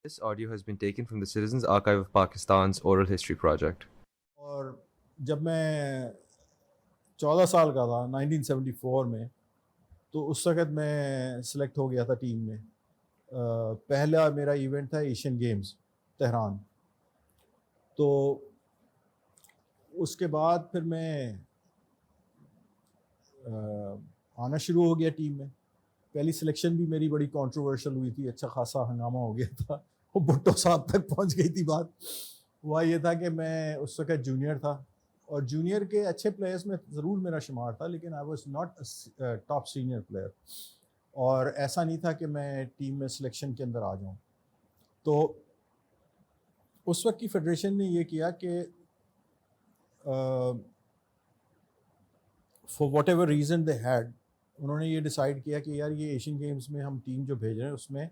This audio has been taken from the Citizens Archive of Pakistan's Oral History Project. اور جب میں 14 سال کا تھا 1974 میں، تو اس وقت میں سلیکٹ ہو گیا تھا ٹیم میں. پہلا میرا ایونٹ تھا ایشین گیمز تہران. تو اس کے بعد پھر میں آنا شروع ہو گیا ٹیم میں. پہلی سلیکشن بھی میری بڑی کانٹروورشل ہوئی تھی، اچھا خاصا ہنگامہ ہو گیا تھا. وہ بھٹو صاحب تک پہنچ گئی تھی بات. ہوا یہ تھا کہ میں اس وقت جونیئر تھا، اور جونیئر کے اچھے پلیئرز میں ضرور میرا شمار تھا، لیکن I was not top senior player. اور ایسا نہیں تھا کہ میں ٹیم میں سلیکشن کے اندر آ جاؤں. تو اس وقت کی فیڈریشن نے یہ کیا کہ for what ever reason they had, انہوں نے یہ ڈیسائیڈ کیا کہ یار یہ ایشین گیمز میں ہم ٹیم جو بھیج رہے ہیں اس میں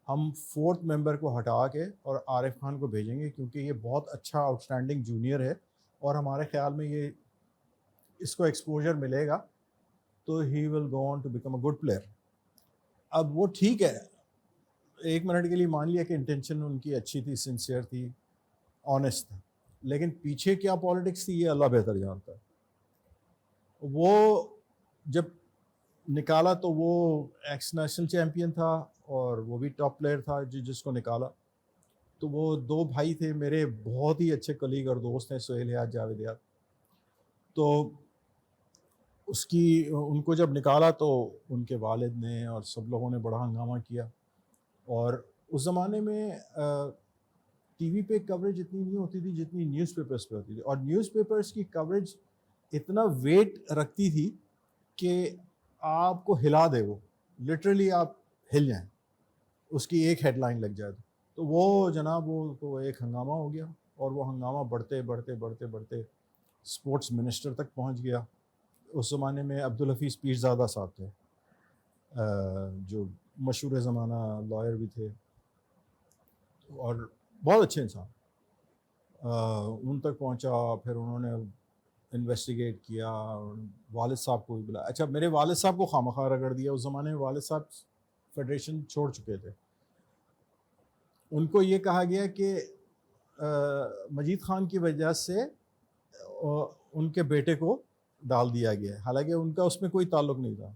ہم 4تھ ممبر کو ہٹا کے اور عارف خان کو بھیجیں گے، کیونکہ یہ بہت اچھا آؤٹ اسٹینڈنگ جونیئر ہے، اور ہمارے خیال میں یہ اس کو ایکسپوجر ملے گا تو he will go on to become a good player. اب وہ ٹھیک ہے، ایک منٹ کے لیے مان لیا کہ انٹینشن ان کی اچھی تھی، سنسیئر تھی، آنیسٹ تھا، لیکن پیچھے کیا پالیٹکس تھی یہ اللہ بہتر جانتا ہے. وہ جب نکالا تو وہ ایکس نیشنل چیمپئن تھا، اور وہ بھی ٹاپ پلیئر تھا جس کو نکالا. تو وہ دو بھائی تھے میرے، بہت ہی اچھے کلیگ اور دوست ہیں، سہیل حیات، جاوید حیات. تو اس کی ان کو جب نکالا تو ان کے والد نے اور سب لوگوں نے بڑا ہنگامہ کیا. اور اس زمانے میں ٹی وی پہ کوریج اتنی نہیں ہوتی تھی جتنی نیوز پیپرز پہ ہوتی تھی، اور نیوز پیپرز کی کوریج اتنا ویٹ رکھتی تھی کہ آپ کو ہلا دے، وہ لٹرلی آپ ہل جائیں، اس کی ایک ہیڈ لائن لگ جائے. تو وہ جناب وہ تو ایک ہنگامہ ہو گیا، اور وہ ہنگامہ بڑھتے بڑھتے بڑھتے بڑھتے اسپورٹس منسٹر تک پہنچ گیا. اس زمانے میں عبدالحفیظ پیرزادہ صاحب تھے، جو مشہور زمانہ لائر بھی تھے اور بہت اچھے انسان. ان تک پہنچا، پھر انہوں نے انویسٹیگیٹ کیا، والد صاحب کو بھی بلایا. اچھا، میرے والد صاحب کو خواہ رگڑ دیا. اس زمانے میں والد صاحب فیڈریشن چھوڑ چکے تھے. ان کو یہ کہا گیا کہ مجید خان کی وجہ سے ان کے بیٹے کو ڈال دیا گیا ہے، حالانکہ ان کا اس میں کوئی تعلق نہیں تھا.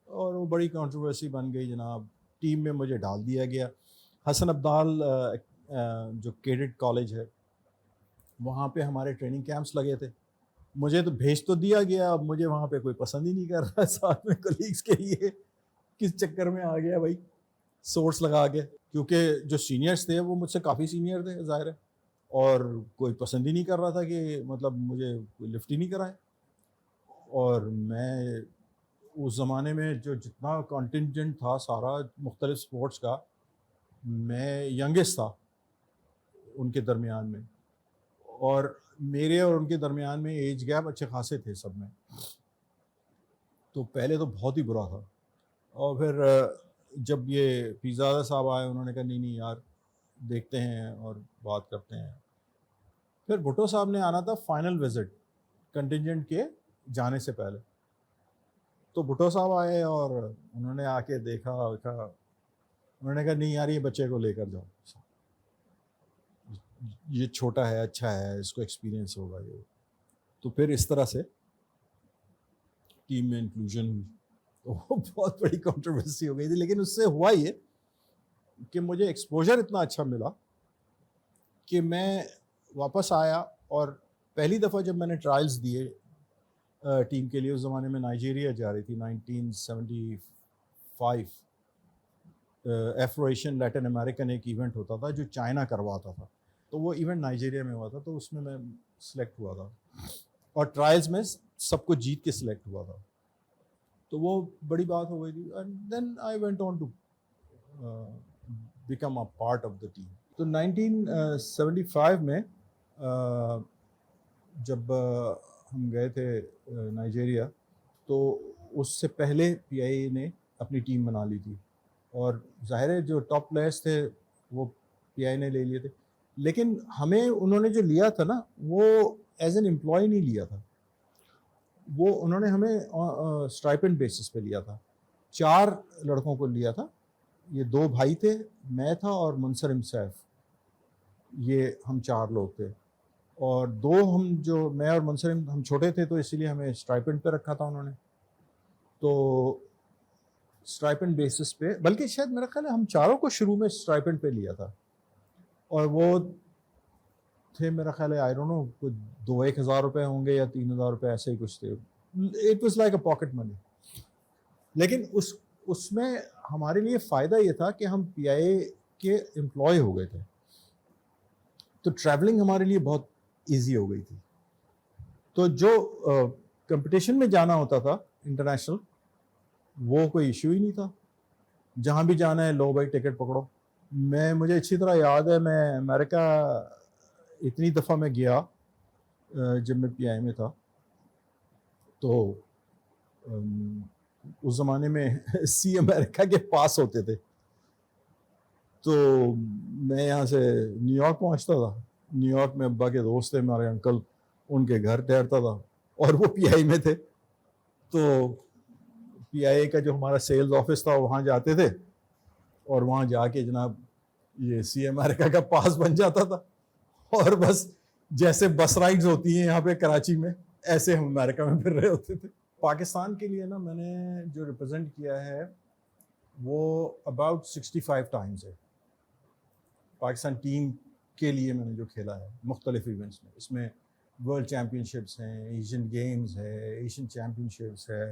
اور وہ بڑی کنٹروورسی بن گئی جناب. ٹیم میں مجھے ڈال دیا گیا. حسن عبدال جو کیڈٹ کالج ہے، وہاں پہ ہمارے ٹریننگ کیمپس لگے تھے. مجھے تو بھیج تو دیا گیا، اب مجھے وہاں پہ کوئی پسند ہی نہیں کر رہا. ساتھ میں کلیگس کے لیے کس چکر میں آ گیا بھائی، سورس لگا کے، کیونکہ جو سینئرس تھے وہ مجھ سے کافی سینئر تھے ظاہر ہے، اور کوئی پسند ہی نہیں کر رہا تھا کہ مطلب مجھے کوئی لفٹ ہی نہیں کرائے. اور میں اس زمانے میں جو جتنا کانٹینجنٹ تھا سارا مختلف سپورٹس کا، میں ینگسٹ تھا ان کے درمیان میں، اور میرے اور ان کے درمیان میں ایج گیپ اچھے خاصے تھے سب میں. تو پہلے تو بہت ہی برا تھا. اور پھر جب یہ پیرزادہ صاحب آئے، انہوں نے کہا نہیں یار دیکھتے ہیں اور بات کرتے ہیں. پھر بھٹو صاحب نے آنا تھا فائنل وزٹ کنٹینجنٹ کے جانے سے پہلے. تو بھٹو صاحب آئے اور انہوں نے آ کے دیکھا، انہوں نے کہا نہیں یار یہ بچے کو لے کر جاؤ، یہ چھوٹا ہے، اچھا ہے، اس کو ایکسپیرینس ہوگا یہ. تو پھر اس طرح سے ٹیم میں انکلوژن ہوئی. تو بہت بڑی کنٹروورسی ہو گئی تھی، لیکن اس سے ہوا یہ کہ مجھے ایکسپوجر اتنا اچھا ملا کہ میں واپس آیا. اور پہلی دفعہ جب میں نے ٹرائلز دیے ٹیم کے لیے، اس زمانے میں نائجیریا جا رہی تھی 1975. ایفرو ایشین لیٹن امریکن ایک ایونٹ ہوتا تھا جو چائنا کرواتا تھا، تو وہ ایونٹ نائجیریا میں ہوا تھا. تو اس میں سلیکٹ ہوا تھا، اور ٹرائلز میں سب کو جیت کے سلیکٹ ہوا تھا. تو وہ بڑی بات ہو گئی تھی. And then I went on to become a part of the team. تو 1975 میں جب ہم گئے تھے نائجیریا، تو اس سے پہلے پی آئی اے نے اپنی ٹیم بنا لی تھی، اور ظاہر ہے جو ٹاپ پلیئرس تھے وہ پی آئی نے لے لیے تھے. لیکن ہمیں انہوں نے جو لیا تھا نا، وہ ایز این امپلائی نہیں لیا تھا، وہ انہوں نے ہمیں اسٹائپنڈ بیسس پہ لیا تھا. 4 لڑکوں کو لیا تھا، یہ 2 بھائی تھے، میں تھا اور منصرم سیف، یہ ہم 4 لوگ تھے. اور 2 ہم جو میں اور منصرم ہم چھوٹے تھے تو اسی لیے ہمیں اسٹائپنڈ پہ رکھا تھا انہوں نے. تو اسٹائپنڈ بیسس پہ، بلکہ شاید میرا خیال ہے ہم چاروں کو شروع میں اسٹائپنڈ پہ لیا تھا، اور وہ تھے میرا خیال ہے آئی ڈونٹ نو کچھ 2-1 ہزار روپے ہوں گے یا 3 ہزار روپے، ایسے ہی کچھ تھے. It was like a pocket money. لیکن اس میں ہمارے لیے فائدہ یہ تھا کہ ہم پی آئی اے کے امپلائی ہو گئے تھے، تو ٹریولنگ ہمارے لیے بہت ایزی ہو گئی تھی. تو جو کمپٹیشن میں جانا ہوتا تھا انٹرنیشنل، وہ کوئی ایشو ہی نہیں تھا. جہاں بھی جانا ہے لو بھائی ٹکٹ پکڑو. مجھے اچھی طرح یاد ہے، میں امریکہ اتنی دفعہ میں گیا جب میں پی آئی میں تھا. تو اس زمانے میں سی امریکہ کے پاس ہوتے تھے. تو میں یہاں سے نیو یارک پہنچتا تھا. نیو یارک میں ابا کے دوست تھے ہمارے انکل، ان کے گھر ٹھہرتا تھا، اور وہ پی آئی میں تھے. تو پی آئی اے کا جو ہمارا سیلز آفس تھا وہاں جاتے تھے، اور وہاں جا کے جناب یہ سی امریکہ کا پاس بن جاتا تھا، اور بس جیسے بس رائڈز ہوتی ہیں یہاں پہ کراچی میں، ایسے ہم امریکہ میں پھر رہے ہوتے تھے. پاکستان کے لیے نا میں نے جو ریپرزینٹ کیا ہے وہ اباؤٹ 65 ٹائمز ہے. پاکستان ٹیم کے لیے میں نے جو کھیلا ہے مختلف ایونٹس میں، اس میں ورلڈ چیمپئن شپس ہیں، ایشین گیمز ہے، ایشین چیمپئن شپس ہے،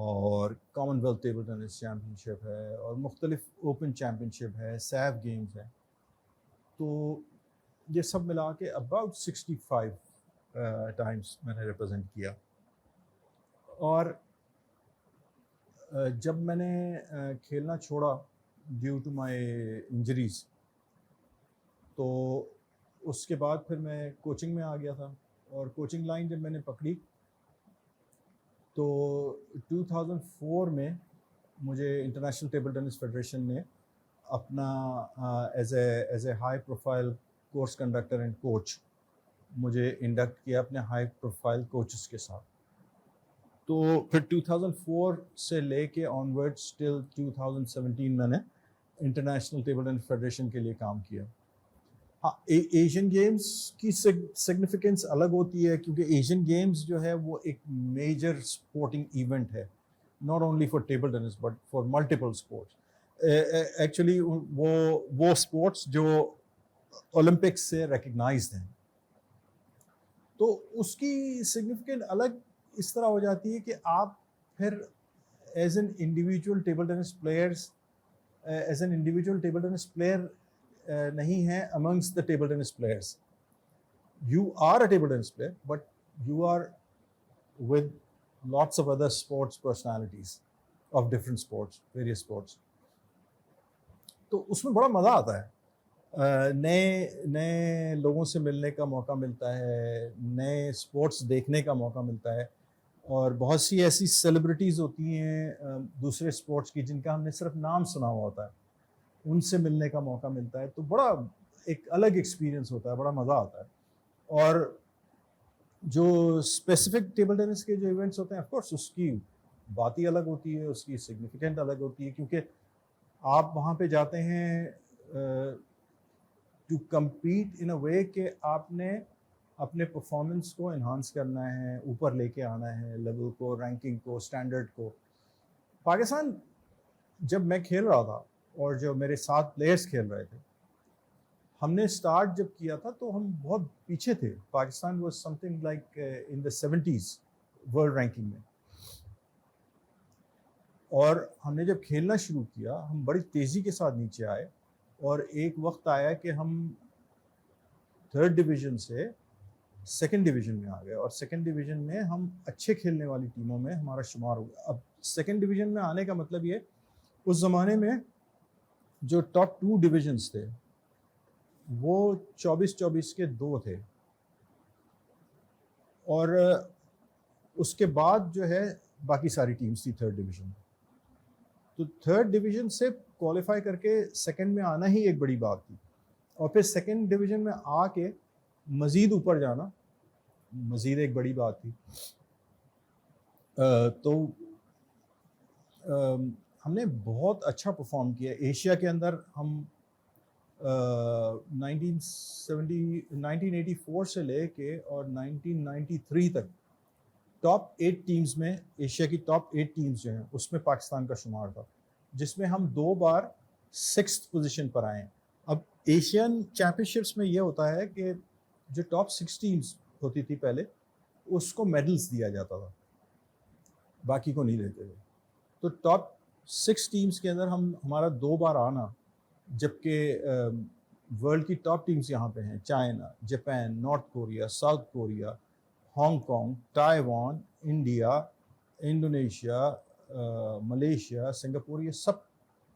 اور Commonwealth table tennis championship ہے، اور مختلف اوپن چیمپئن شپ ہے، سیف گیمز ہے. تو یہ سب ملا کے اباؤٹ 65 ٹائمز میں نے ریپرزینٹ کیا. اور جب میں نے کھیلنا چھوڑا ڈیو ٹو مائی انجریز، تو اس کے بعد پھر میں کوچنگ میں آ گیا تھا. اور کوچنگ لائن جب میں نے پکڑی تو 2004 میں مجھے انٹرنیشنل ٹیبل ٹینس فیڈریشن نے اپنا as a high profile course conductor and coach مجھے انڈکٹ کیا اپنے ہائی پروفائل کوچز کے ساتھ. تو پھر 2004 سے لے کے آنورڈس ٹل 2017 میں نے انٹرنیشنل ٹیبل ٹینس فیڈریشن کے لیے کام کیا. ہاں، ایشین گیمز کی سگنیفیکنس الگ ہوتی ہے، کیونکہ ایشین گیمز جو ہے وہ ایک میجر اسپورٹنگ ایونٹ ہے، not only for table tennis but for multiple sports. Actually وہ اسپورٹس جو اولمپکس سے ریکگنائزڈ ہیں، تو اس کی سگنیفیکنٹ الگ اس طرح ہو جاتی ہے کہ آپ پھر as an individual table tennis player نہیں ہیں amongst the table tennis players. You are a table tennis player, but you are with lots of other sports personalities of different sports, various sports. تو اس میں بڑا مزہ آتا ہے، نئے لوگوں سے ملنے کا موقع ملتا ہے، نئے اسپورٹس دیکھنے کا موقع ملتا ہے، اور بہت سی ایسی سیلیبریٹیز ہوتی ہیں دوسرے اسپورٹس کی جن کا ہم نے صرف نام سنا ہوا ہوتا ہے، ان سے ملنے کا موقع ملتا ہے. تو بڑا ایک الگ ایکسپیرینس ہوتا ہے، بڑا مزہ آتا ہے. اور جو اسپیسیفک ٹیبل ٹینس کے جو ایونٹس ہوتے ہیں آف کورس اس کی بات ہی الگ ہوتی ہے، اس کی سگنیفیکنٹ الگ ہوتی ہے، کیونکہ آپ وہاں پہ جاتے ہیں to compete in a way کہ آپ نے اپنے پرفارمنس کو انہانس کرنا ہے، اوپر لے کے آنا ہے لیول کو، رینکنگ کو، اسٹینڈرڈ کو. پاکستان جب میں کھیل رہا تھا اور جو میرے ساتھ پلیئرس کھیل رہے تھے، ہم نے اسٹارٹ جب کیا تھا تو ہم بہت پیچھے تھے. Pakistan was some thing like in the 70s world ranking میں. اور ہم نے جب کھیلنا شروع کیا ہم بڑی تیزی کے ساتھ نیچے آئے، اور ایک وقت آیا کہ ہم 3rd ڈویژن سے 2nd ڈویژن میں آ گئے، اور 2nd ڈویژن میں ہم اچھے کھیلنے والی ٹیموں میں ہمارا شمار ہو گیا. اب 2nd ڈویژن میں آنے کا مطلب یہ، اس زمانے میں جو ٹاپ 2 ڈویژنس تھے وہ 24 کے 2 تھے، اور اس کے بعد جو ہے باقی ساری ٹیمز تھی 3rd ڈویژن. تو 3rd ڈویژن سے کوالیفائی کر کے 2nd میں آنا ہی ایک بڑی بات تھی، اور پھر 2nd ڈویژن میں آ کے مزید اوپر جانا مزید ایک بڑی بات تھی. تو ہم نے بہت اچھا پرفارم کیا ایشیا کے اندر. ہم 1984 سے لے کے اور 1993 تک ٹاپ 8 ٹیمز میں, ایشیا کی ٹاپ 8 ٹیمز جو ہیں اس میں پاکستان کا شمار تھا, جس میں ہم 2 بار 6th پوزیشن پر آئے ہیں. اب ایشین چیمپئن شپس میں یہ ہوتا ہے کہ جو ٹاپ 6 ٹیمز ہوتی تھی پہلے, اس کو میڈلز دیا جاتا تھا, باقی کو نہیں دیتے تھے. تو ٹاپ 6 ٹیمز کے اندر ہمارا 2 بار آنا, جبکہ ورلڈ کی ٹاپ ٹیمز یہاں پہ ہیں, China, Japan, North Korea, South Korea, Hong Kong, Taiwan, India, Indonesia, Malaysia, Singapore, یہ سب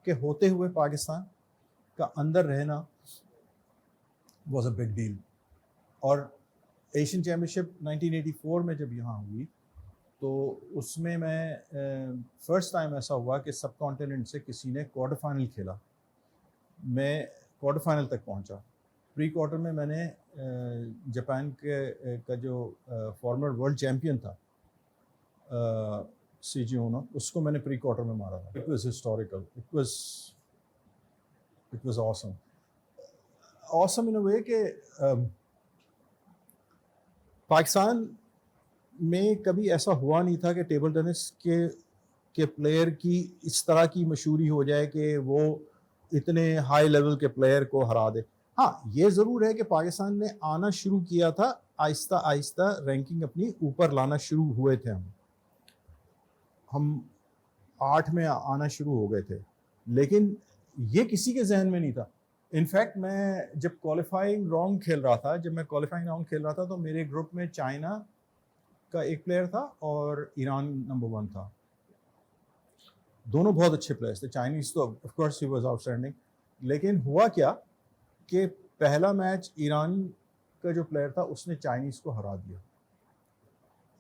کے ہوتے ہوئے پاکستان کا اندر رہنا واز اے بگ ڈیل. اور ایشین چیمپئن شپ 1984 میں جب یہاں ہوئی تو اس میں فرسٹ ٹائم ایسا ہوا کہ سب کانٹیننٹ سے کسی نے کوارٹر فائنل کھیلا. میں کوارٹر فائنل تک پہنچا. پری کوارٹر میں نے جاپان کا جو فارمر ورلڈ چیمپئن تھا سی جی اونو, اس کو میں نے پری کوارٹر میں مارا تھا. It was historical, it was awesome in a way کہ پاکستان میں کبھی ایسا ہوا نہیں تھا کہ ٹیبل ٹینس کے پلیئر کی اس طرح کی مشہوری ہو جائے کہ وہ اتنے ہائی لیول کے پلیئر کو ہرا دے. ہاں یہ ضرور ہے کہ پاکستان نے آنا شروع کیا تھا, آہستہ آہستہ رینکنگ اپنی اوپر لانا شروع ہوئے تھے. ہم 8 میں آنا شروع ہو گئے تھے, لیکن یہ کسی کے ذہن میں نہیں تھا. انفیکٹ میں جب کوالیفائنگ راؤنڈ کھیل رہا تھا تو میرے گروپ میں چائنا کا ایک پلیئر تھا اور ایران نمبر 1 تھا. دونوں بہت اچھے پلیئرس تھے. چائنیز تو of course he was out standing, لیکن ہوا کیا کہ پہلا میچ ایران کا جو پلیئر تھا اس نے چائنیز کو ہرا دیا.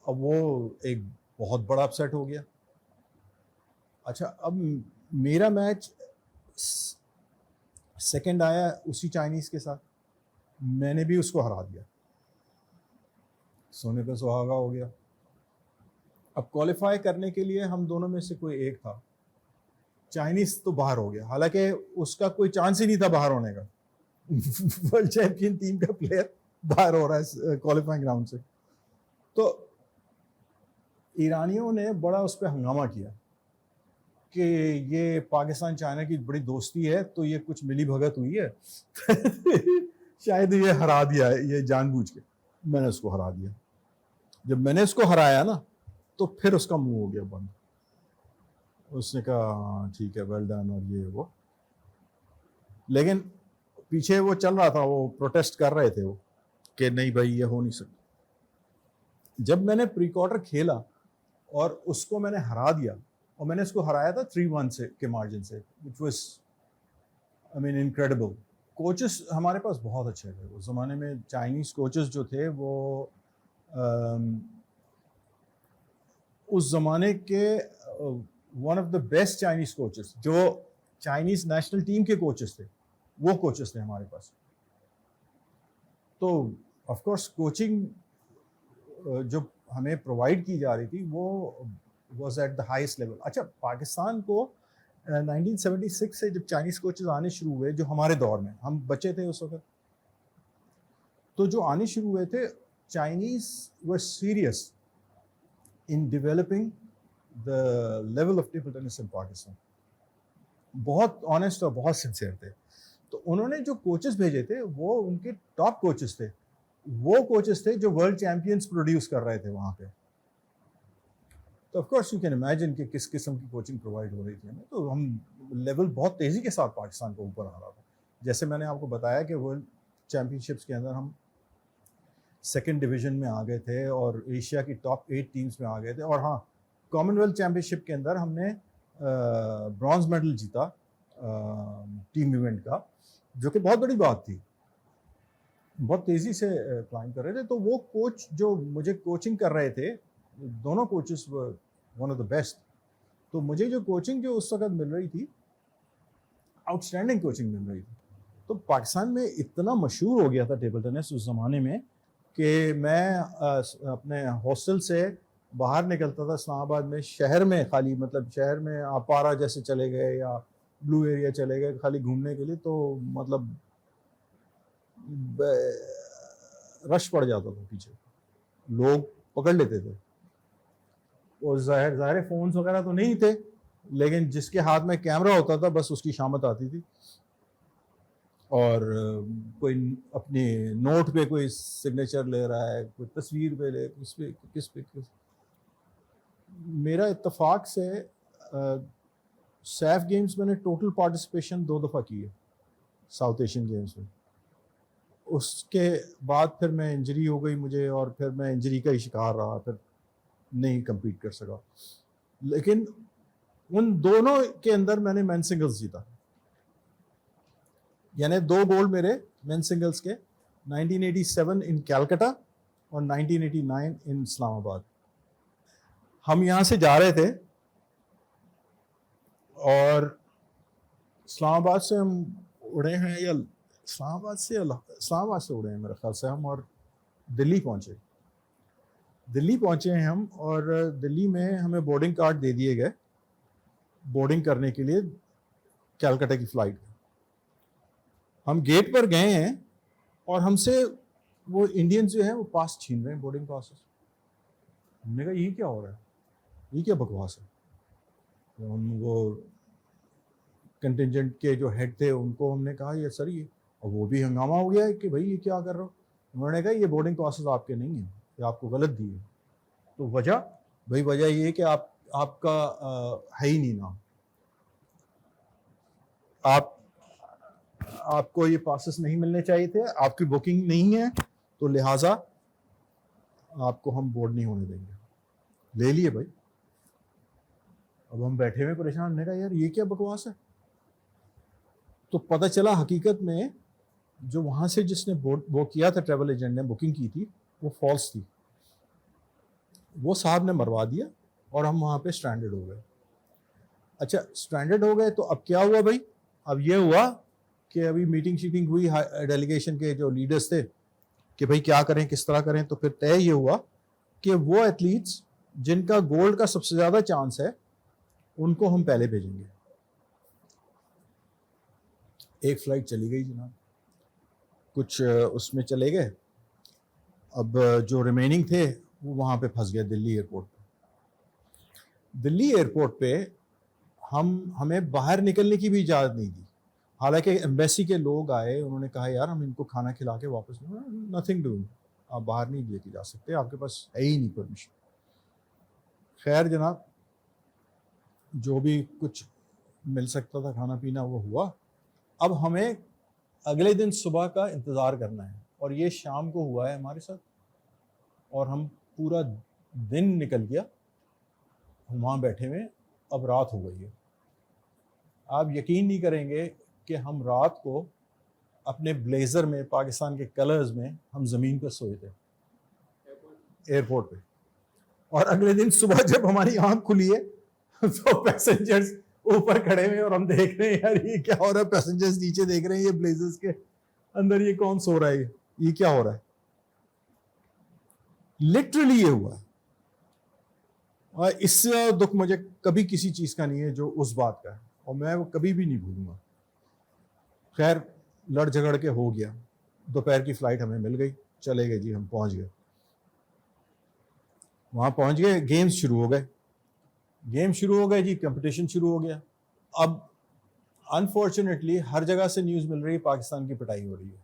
اب وہ ایک بہت بڑا اپسیٹ ہو گیا. اچھا, اب میرا میچ سیکنڈ آیا اسی چائنیز کے ساتھ, میں نے بھی اس کو ہرا دیا. سونے پہ سہاگا ہو گیا. اب کوالیفائی کرنے کے لیے ہم دونوں میں سے کوئی ایک تھا. چائنیز تو باہر ہو گیا, حالانکہ اس کا کوئی چانس ہی نہیں تھا باہر ہونے کا. ورلڈ چیمپئن ٹیم کا پلیئر باہر ہو رہا ہے کوالیفائنگ راؤنڈ سے. تو ایرانیوں نے بڑا اس پہ ہنگامہ کیا کہ یہ پاکستان چائنا کی بڑی دوستی ہے, تو یہ کچھ ملی بھگت ہوئی ہے, شاید یہ ہرا دیا ہے یہ جان بوجھ کے. میں نے اس کو ہرا دیا. جب میں نے اس کو ہرایا نا تو پھر اس کا منہ ہو گیا بند. اس نے کہا ٹھیک ہے, ویل ڈن, اور یہ وہ. لیکن پیچھے وہ چل رہا تھا, وہ پروٹیسٹ کر رہے تھے وہ کہ نہیں بھائی یہ ہو نہیں سکتا. جب میں نے پری کوارٹر کھیلا اور اس کو میں نے ہرا دیا, اور میں نے اس کو ہرایا تھا 3-1 سے کے مارجن سے, which was I mean incredible. Coaches ہمارے پاس بہت اچھے تھے اس زمانے میں. چائنیز کوچز جو تھے وہ اس زمانے کے one of the best Chinese coaches, جو چائنیز نیشنل ٹیم کے کوچز تھے, وہ کوچز تھے ہمارے پاس. تو آف کورس کوچنگ جو ہمیں پرووائڈ کی جا رہی تھی وہ was at the highest level. اچھا, پاکستان کو 1976 سے جب چائنیز کوچز آنے شروع ہوئے, جو ہمارے دور میں ہم بچے تھے اس وقت, تو جو آنے شروع ہوئے تھے, Chinese were serious in developing the level of table tennis in Pakistan. بہت آنیسٹ اور بہت سنسیئر تھے. تو انہوں نے جو کوچز بھیجے تھے وہ ان کے ٹاپ کوچز تھے. وہ کوچز تھے جو ورلڈ چیمپئنس پروڈیوس کر رہے تھے وہاں پہ. تو of course you can imagine کہ کس قسم کی کوچنگ پرووائڈ ہو رہی تھی ہمیں. تو ہم لیول بہت تیزی کے ساتھ پاکستان کو اوپر آ رہا تھا. جیسے میں نے آپ کو بتایا کہ ورلڈ چیمپئن شپس کے اندر ہم سیکنڈ ڈویژن میں آ گئے تھے اور ایشیا کی ٹاپ 8 ٹیمز میں آ گئے تھے. اور ہاں, کامن ویلتھ چیمپئن شپ کے اندر ہم نے برانز میڈل جیتا ٹیم ایونٹ کا, جو کہ بہت بڑی بات تھی. بہت تیزی سے کلائم کر رہے تھے. تو وہ کوچ جو مجھے کوچنگ کر رہے تھے, دونوں coaches one of the best. تو مجھے جو کوچنگ جو اس وقت مل رہی تھی, آؤٹ اسٹینڈنگ کوچنگ مل رہی تھی. تو پاکستان میں اتنا مشہور ہو گیا تھا ٹیبل ٹینس اس زمانے میں کہ میں اپنے ہاسٹل سے باہر نکلتا تھا اسلام آباد میں شہر میں خالی مطلب شہر میں آپارا جیسے چلے گئے یا بلو ایریا چلے گئے خالی گھومنے کے لیے تو مطلب رش پڑ جاتا تھا پیچھے, لوگ پکڑ لیتے تھے. اور ظاہر فونز وغیرہ تو نہیں تھے, لیکن جس کے ہاتھ میں کیمرہ ہوتا تھا بس اس کی شامت آتی تھی. اور کوئی اپنے نوٹ پہ کوئی سگنیچر لے رہا ہے, کوئی تصویر پہ لے, کس پہ. میرا اتفاق سے سیف گیمز میں نے ٹوٹل پارٹیسپیشن 2 دفعہ کی ہے ساؤتھ ایشین گیمز میں. اس کے بعد پھر میں انجری ہو گئی مجھے, اور پھر میں انجری کا ہی شکار رہا, پھر نہیں کمپیٹ کر سکا. لیکن ان دونوں کے اندر میں نے مین سنگلز جیتا, یعنی 2 گولڈ میرے مین سنگلز کے 1987 ان کیلکٹا اور 1989 ان اسلام آباد. ہم یہاں سے جا رہے تھے اور اسلام آباد سے ہم اڑے ہیں, یا اسلام آباد سے اڑے ہیں میرے خیال سے ہم, اور دلی پہنچے ہیں ہم. اور دلی میں ہمیں بورڈنگ کارڈ دے دیے گئے بورڈنگ کرنے کے لیے کیلکٹا کی فلائٹ. ہم گیٹ پر گئے ہیں اور ہم سے وہ انڈینز جو ہیں وہ پاس چھین رہے ہیں, بورڈنگ پاسز. ہم نے کہا یہ کیا ہو رہا ہے, یہ کیا بکواس ہے. ہم وہ کنٹینجنٹ کے جو ہیڈ تھے ان کو ہم نے کہا یہ سر یہ, اور وہ بھی ہنگامہ ہو گیا ہے کہ بھائی یہ کیا کر رہے ہو. انہوں نے کہا یہ بورڈنگ پاسز آپ کے نہیں ہیں, یہ آپ کو غلط دیے. تو وجہ یہ کہ آپ کا ہے ہی نہیں نام, آپ کو یہ پاسز نہیں ملنے چاہیے تھے, آپ کی بکنگ نہیں ہے, تو لہٰذا آپ کو ہم بورڈ نہیں ہونے دیں گے. لے لیے بھائی. اب ہم بیٹھے ہوئے پریشان, نے کہا یار یہ کیا بکواس ہے. تو پتہ چلا حقیقت میں جو وہاں سے جس نے وہ کیا تھا, ٹریول ایجنٹ نے بکنگ کی تھی, وہ فالس تھی. وہ صاحب نے مروا دیا اور ہم وہاں پہ سٹینڈرڈ ہو گئے. اچھا سٹینڈرڈ ہو گئے تو اب کیا ہوا بھائی, اب یہ ہوا کہ ابھی میٹنگ ہوئی ڈیلیگیشن کے جو لیڈرز تھے کہ بھائی کیا کریں, کس طرح کریں. تو پھر طے یہ ہوا کہ وہ ایتھلیٹس جن کا گولڈ کا سب سے زیادہ چانس ہے ان کو ہم پہلے بھیجیں گے. ایک فلائٹ چلی گئی جناب, کچھ اس میں چلے گئے. اب جو ریمیننگ تھے وہ وہاں پہ پھنس گئے دلی ایئرپورٹ پہ. دلی ایئرپورٹ پہ ہمیں باہر نکلنے کی بھی اجازت نہیں دی. حالانکہ ایمبیسی کے لوگ آئے, انہوں نے کہا یار ہم ان کو کھانا کھلا کے واپس, نتھنگ ڈوئنگ, آپ باہر نہیں لے کے جا سکتے, آپ کے پاس ہے ہی نہیں پرمیشن. خیر جناب, جو بھی کچھ مل سکتا تھا کھانا پینا وہ ہوا. اب ہمیں اگلے دن صبح کا انتظار کرنا ہے, اور یہ شام کو ہوا ہے ہمارے ساتھ, اور ہم پورا دن نکل گیا, ہم وہاں بیٹھے ہوئے, اب رات ہو گئی ہے. آپ یقین نہیں کریں گے کہ ہم رات کو اپنے بلیزر میں, پاکستان کے کلرز میں, ہم زمین پہ سوئے تھے ایئرپورٹ پہ. اور اگلے دن صبح جب ہماری آنکھ کھلی ہے تو پیسنجرز اوپر کھڑے ہوئے اور ہم دیکھ رہے ہیں یار یہ کیا ہو رہا ہے. پیسنجرز نیچے دیکھ رہے ہیں یہ بلیزرز کے اندر یہ کون سو رہا ہے, یہ کیا ہو رہا ہے. لٹرلی یہ ہوا ہے. اور اس سے دکھ مجھے کبھی کسی چیز کا نہیں ہے جو اس بات کا ہے, اور میں وہ کبھی بھی نہیں بھولوں گا. خیر لڑ جھگڑ کے ہو گیا, دوپہر کی فلائٹ ہمیں مل گئی, چلے گئے جی, ہم پہنچ گئے. وہاں پہنچ گئے, گیمز شروع ہو گئے جی, کمپٹیشن شروع ہو گیا. اب انفارچونیٹلی ہر جگہ سے نیوز مل رہی ہے پاکستان کی پٹائی ہو رہی ہے,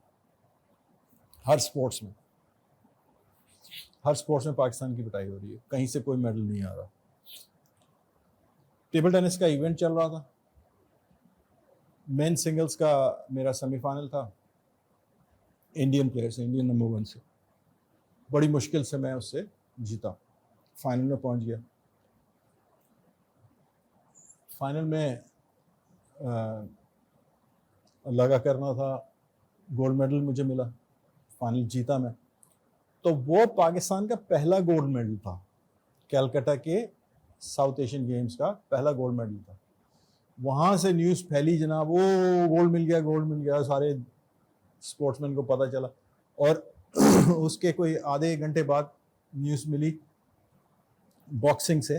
ہر سپورٹس میں پاکستان کی پٹائی ہو رہی ہے, کہیں سے کوئی میڈل نہیں آ رہا. ٹیبل ٹینس کا ایونٹ چل رہا تھا, مین سنگلز کا میرا سیمی فائنل تھا, انڈین پلیئر سے, انڈین نمبر 1 سے, بڑی مشکل سے میں اس سے جیتا, فائنل میں پہنچ گیا. فائنل میں اللہ کا کرنا تھا, گولڈ میڈل مجھے ملا, فائنل جیتا میں. تو وہ پاکستان کا پہلا گولڈ میڈل تھا, کیلکٹا کے ساؤتھ ایشین گیمز کا پہلا گولڈ میڈل تھا. وہاں سے نیوز پھیلی جناب, وہ گولڈ مل گیا, سارے اسپورٹس مین کو پتہ چلا. اور اس کے کوئی آدھے گھنٹے بعد نیوز ملی باکسنگ سے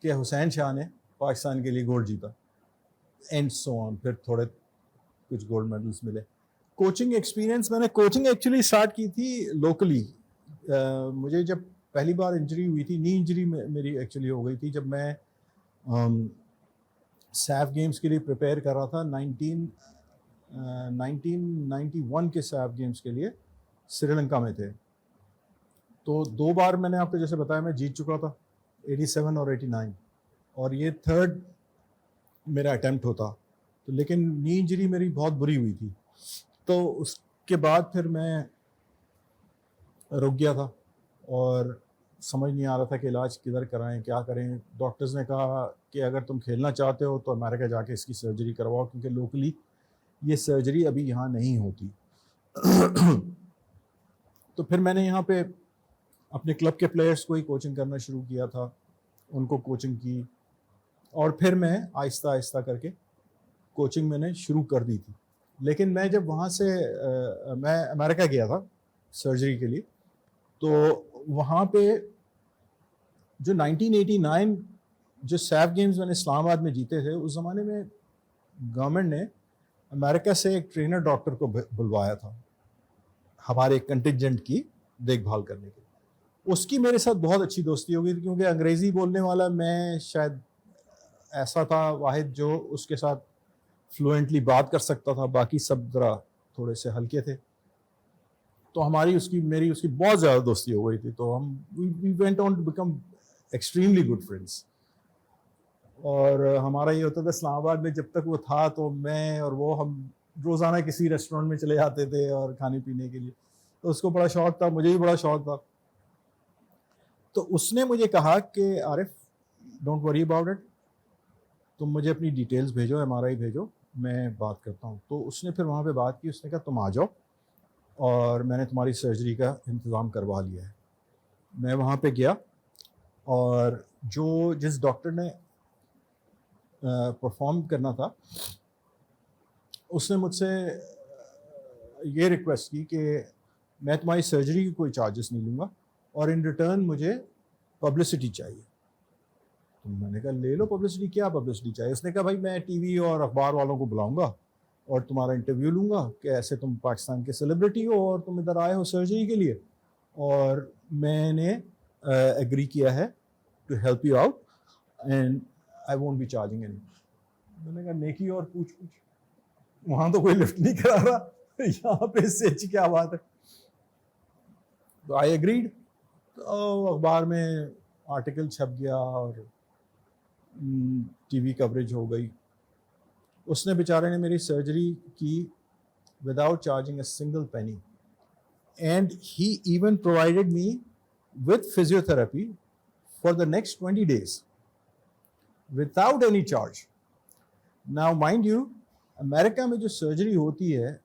کہ حسین شاہ نے پاکستان کے لیے گولڈ جیتا اینڈ سو آن. پھر تھوڑے کچھ گولڈ میڈلس ملے. کوچنگ ایکسپیرینس, میں نے کوچنگ ایکچولی اسٹارٹ کی تھی لوکلی. مجھے جب پہلی بار انجری ہوئی تھی, نی انجری میری ایکچولی ہو گئی تھی جب میں سیف گیمز کے لیے پریپیئر کر رہا تھا. 1991 کے سیف گیمز کے لیے سری لنکا میں تھے. تو 2 بار میں نے آپ کو جیسے بتایا میں جیت چکا تھا, 87 اور 89, اور یہ 3rd میرا اٹیمپٹ ہوتا. تو لیکن نی انجری میری بہت بری ہوئی تھی, تو اس کے بعد پھر میں رک گیا تھا اور سمجھ نہیں آ رہا تھا کہ علاج کدھر کرائیں, کیا کریں. ڈاکٹرز نے کہا کہ اگر تم کھیلنا چاہتے ہو تو امریکہ جا کے اس کی سرجری کرواؤ, کیونکہ لوکلی یہ سرجری ابھی یہاں نہیں ہوتی. تو پھر میں نے یہاں پہ اپنے کلب کے پلیئرز کو ہی کوچنگ کرنا شروع کیا تھا, ان کو کوچنگ کی, اور پھر میں آہستہ آہستہ کر کے کوچنگ میں نے شروع کر دی تھی. لیکن میں جب وہاں سے میں امریکہ گیا تھا سرجری کے لیے, تو وہاں پہ جو 1989 جو سیف گیمز میں نے اسلام آباد میں جیتے تھے, اس زمانے میں گورنمنٹ نے امریکہ سے ایک ٹرینر ڈاکٹر کو بلوایا تھا ہمارے کنٹینجنٹ کی دیکھ بھال کرنے کے لیے. اس کی میرے ساتھ بہت اچھی دوستی ہو گئی تھی, کیونکہ انگریزی بولنے والا میں شاید ایسا تھا واحد جو اس کے ساتھ فلوئنٹلی بات کر سکتا تھا, باقی سب ذرا تھوڑے سے ہلکے تھے. تو ہماری میری اس کی بہت زیادہ دوستی ہو گئی تھی. تو ہم we went on to become extremely good friends. اور ہمارا یہ ہوتا تھا اسلام آباد میں جب تک وہ تھا تو میں اور وہ ہم روزانہ کسی ریسٹورینٹ میں چلے جاتے تھے اور کھانے پینے کے لیے. تو اس کو بڑا شوق تھا, مجھے بھی بڑا شوق تھا. تو اس نے مجھے کہا کہ عارف ڈونٹ وری اباؤٹ اٹ, تم مجھے اپنی ڈیٹیلز بھیجو, ایم آر آئی بھیجو, میں بات کرتا ہوں. تو اس نے پھر وہاں پہ بات کی, اس نے کہا تم آ جاؤ اور میں نے تمہاری سرجری کا انتظام کروا لیا ہے. میں وہاں پہ گیا اور جس ڈاکٹر نے پرفارم کرنا تھا اس نے مجھ سے یہ ریکویسٹ کی کہ میں تمہاری سرجری کی کوئی چارجز نہیں لوں گا اور ان ریٹرن مجھے پبلسٹی چاہیے. تو میں نے کہا لے لو پبلسٹی, کیا پبلسٹی چاہیے؟ اس نے کہا بھائی میں ٹی وی اور اخبار والوں کو بلاؤں گا اور تمہارا انٹرویو لوں گا کہ ایسے تم پاکستان کے سیلیبریٹی ہو اور تم ادھر آئے ہو سرجری کے لیے, اور میں نے ایگری کیا ہے to help you out and I won't be charging any. میں نے کہا نیکی اور پوچھ وہاں تو کوئی لفٹ نہیں کرا رہا, یہاں پہ اس سے اچھی کیا بات ہے. تو آئی ایگریڈ. تو اخبار میں آرٹیکل چھپ گیا اور ٹی وی کوریج ہو گئی. اس نے بیچارے نے میری سرجری کی without charging a single penny, and he even provided me with physiotherapy for the next 20 days without any charge. Now mind you, امریکہ میں جو سرجری ہوتی ہے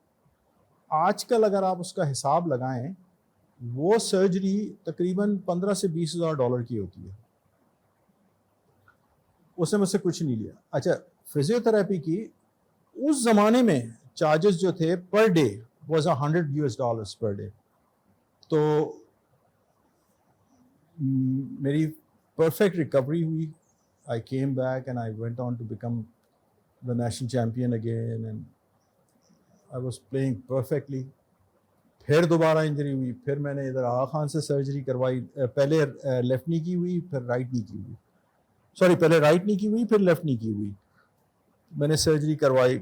آج کل اگر آپ اس کا حساب لگائیں, وہ سرجری تقریباً $15,000 سے $20,000 کی ہوتی ہے. اس نے مجھ سے کچھ نہیں لیا. اچھا, فزیوتھراپی کی اس زمانے میں چارجز جو تھے per day was $100 per day. تو میری پرفیکٹ ریکوری ہوئی. I came back and I went on to become the national champion again and I was playing perfectly. پھر دوبارہ انجری ہوئی, پھر میں نے ادھر آغا خان سے سرجری کروائی. پہلے لیفٹ نی کی ہوئی, پھر رائٹ نی کی ہوئی, سوری پہلے رائٹ نی کی ہوئی پھر لیفٹ نی کی ہوئی. میں نے سرجری کروائی,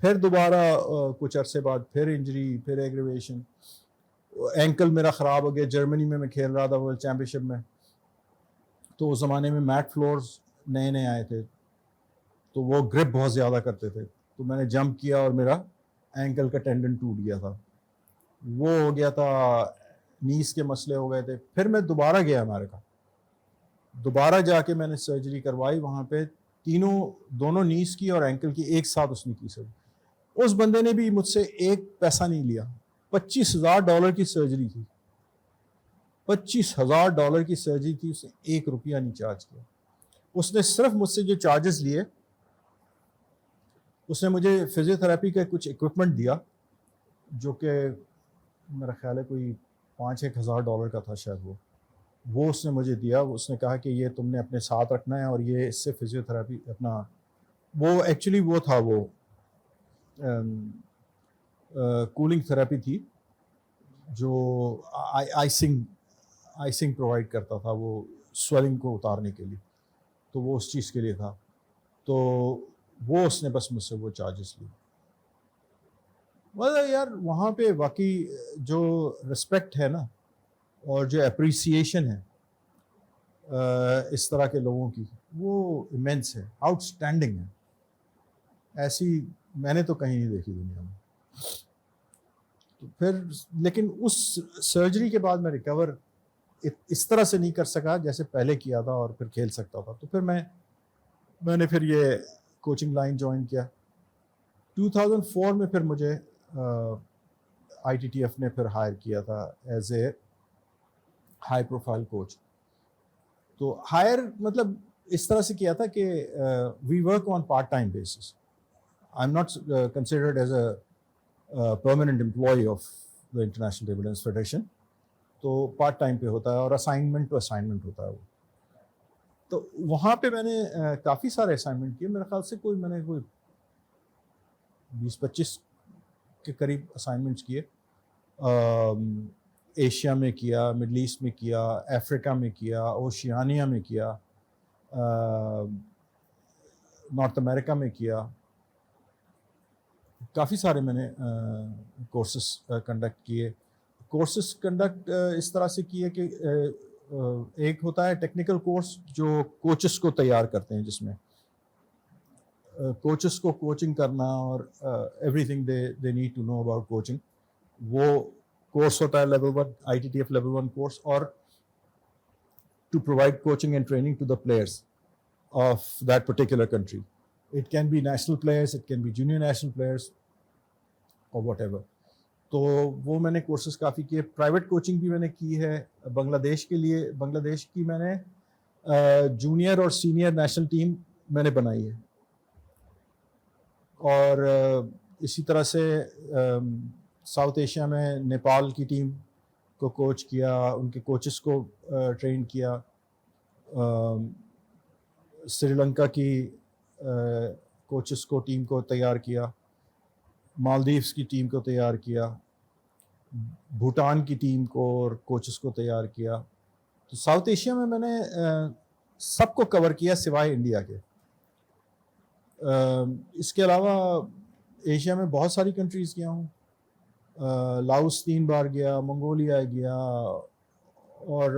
پھر دوبارہ کچھ عرصے بعد پھر انجری, پھر ایگریویشن. اینکل میرا خراب ہو گیا. جرمنی میں کھیل رہا تھا ورلڈ چیمپئن شپ میں, تو اس زمانے میں میٹ فلورز نئے نئے آئے تھے تو وہ گرپ بہت زیادہ کرتے تھے. تو میں نے جمپ کیا اور میرا اینکل کا ٹینڈن ٹوٹ گیا تھا, وہ ہو گیا تھا, نیز کے مسئلے ہو گئے تھے. پھر میں دوبارہ گیا امریکہ, دوبارہ جا کے میں نے سرجری کروائی. وہاں پہ دونوں نیز کی اور اینکل کی ایک ساتھ اس نے کی سرجری. اس بندے نے بھی مجھ سے ایک پیسہ نہیں لیا. $25,000 کی سرجری تھی, $25,000 کی سرجری تھی, اس نے $1 نہیں چارج کیا. اس نے صرف مجھ سے جو چارجز لیے, اس نے مجھے فزیوتھراپی کا کچھ اکوپمنٹ دیا جو کہ میرا خیال ہے کوئی $5,000-1,000 کا تھا شاید وہ, وہ اس نے مجھے دیا. اس نے کہا کہ یہ تم نے اپنے ساتھ رکھنا ہے اور یہ اس سے فزیوتھراپی اپنا وہ ایکچولی وہ تھا وہ کولنگ تھراپی تھی جو آئسنگ پرووائڈ کرتا تھا وہ سویلنگ کو اتارنے کے لیے. تو وہ اس چیز کے لیے تھا. تو وہ اس نے بس مجھ سے وہ چارجز لی. مطلب یار وہاں پہ واقعی جو رسپیکٹ ہے نا اور جو اپریسیشن ہے اس طرح کے لوگوں کی وہ ایمنس ہے, آؤٹ اسٹینڈنگ ہے. ایسی میں نے تو کہیں نہیں دیکھی دنیا میں. تو پھر لیکن اس سرجری کے بعد میں ریکور اس طرح سے نہیں کر سکا جیسے پہلے کیا تھا اور پھر کھیل سکتا تھا. تو پھر میں نے پھر یہ کوچنگ لائن جوائن کیا. 2004 میں پھر مجھے آئی ٹی ٹی ایف نے پھر ہائر کیا تھا as a high profile coach. تو ہائر مطلب اس طرح سے کیا تھا کہ we work on part time basis. I am not considered as a permanent employee of the International Table Tennis Federation. تو پارٹ ٹائم پہ ہوتا ہے اور اسائنمنٹ ٹو اسائنمنٹ ہوتا ہے وہ. تو وہاں پہ میں نے کافی سارے اسائنمنٹ کیے. میرے خیال سے میں نے کوئی 20-25 کے قریب اسائنمنٹس کیے. ایشیا میں کیا, مڈل ایسٹ میں کیا, افریقہ میں کیا, اوشیانیا میں کیا, نارتھ امریکہ میں کیا. کافی سارے میں نے کورسز کنڈکٹ کیے. کورسز کنڈکٹ اس طرح سے کیے کہ ایک ہوتا ہے ٹیکنیکل کورس جو کوچز کو تیار کرتے ہیں, جس میں کوچز کو کوچنگ کرنا اور everything they need to know about coaching. وہ کورس ہوتا ہے level 1 I T T F level 1 course, اور to provide coaching and training to the players of that particular country. It can be national players, it can be junior national players اور whatever. تو وہ میں نے courses کافی کیے. Private coaching بھی میں نے کی ہے بنگلہ دیش کے لیے. بنگلہ دیش کی میں نے جونیئر اور سینئر نیشنل ٹیم میں نے بنائی ہے. اور اسی طرح سے ساؤتھ ایشیا میں نیپال کی ٹیم کو کوچ کیا, ان کے کوچز کو ٹرین کیا. سری لنکا کی کوچز کو ٹیم کو تیار کیا. مالدیوز کی ٹیم کو تیار کیا. بھوٹان کی ٹیم کو اور کوچز کو تیار کیا. تو ساؤتھ ایشیا میں نے سب کو کور کیا سوائے انڈیا کے. اس کے علاوہ ایشیا میں بہت ساری کنٹریز گیا ہوں. لاؤس 3 بار گیا, منگولیا گیا, اور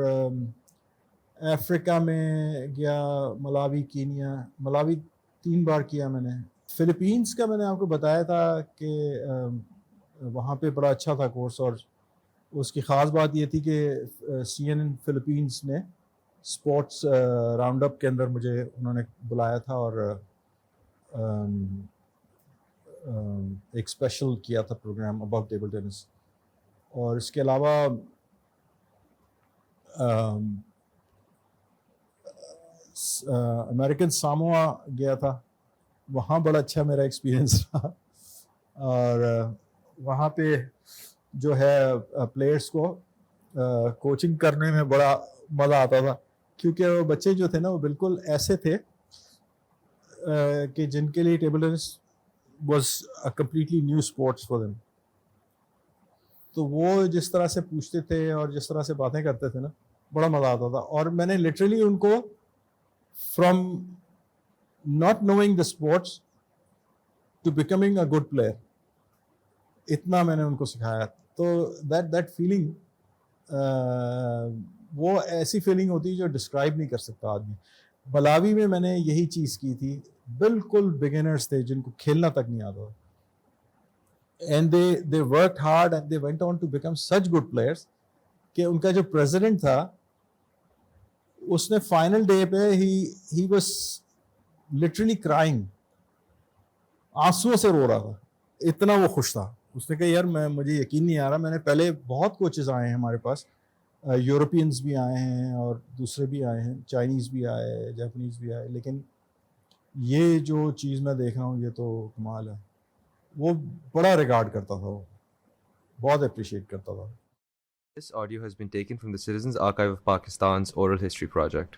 افریقہ میں گیا, ملاوی, کینیا. ملاوی 3 بار کیا میں نے. فلپینس کا میں نے آپ کو بتایا تھا کہ وہاں پہ بڑا اچھا تھا کورس, اور اس کی خاص بات یہ تھی کہ سی این این فلپینس نے اسپورٹس راؤنڈ اپ کے اندر مجھے انہوں نے بلایا تھا اور ایک اسپیشل کیا تھا پروگرام اباؤٹ ٹیبل ٹینس. اور اس کے علاوہ امریکن ساموا گیا تھا. وہاں بڑا اچھا میرا ایکسپیرئنس رہا. اور وہاں پہ جو ہے پلیئرس کو کوچنگ کرنے میں بڑا مزہ آتا تھا, کیونکہ وہ بچے جو تھے نا وہ بالکل ایسے تھے کہ جن کے لیے table tennis was completely new sports for them. تو وہ جس طرح سے پوچھتے تھے اور جس طرح سے باتیں کرتے تھے نا, بڑا مزہ آتا تھا. اور میں نے لٹرلی ان کو from not knowing the sports to becoming a good player, اتنا میں نے ان کو سکھایا. تو that feeling وہ ایسی فیلنگ ہوتی ہے جو ڈسکرائب نہیں کر سکتا آدمی. ملاوی میں نے یہی چیز کی تھی. بالکل بگنرز تھے جن کو کھیلنا تک نہیں آتا, and they worked hard and they went on to become such good players کہ ان کا جو پریزیڈنٹ تھا اس نے فائنل ڈے پہ he was literally crying, آنسوؤں سے رو رہا تھا, اتنا وہ خوش تھا. اس نے کہا یار مجھے یقین نہیں آ رہا, میں نے پہلے بہت کوچز آئے ہیں ہمارے پاس, یورپینز بھی آئے ہیں اور دوسرے بھی آئے ہیں, چائنیز بھی آئے, جاپنیز بھی آئے, لیکن یہ جو چیز میں دیکھ رہا ہوں یہ تو کمال ہے. وہ بڑا ریگارڈ کرتا تھا, وہ بہت اپریشیٹ کرتا تھا. This audio has been taken from the Citizens Archive of Pakistan's Oral History Project.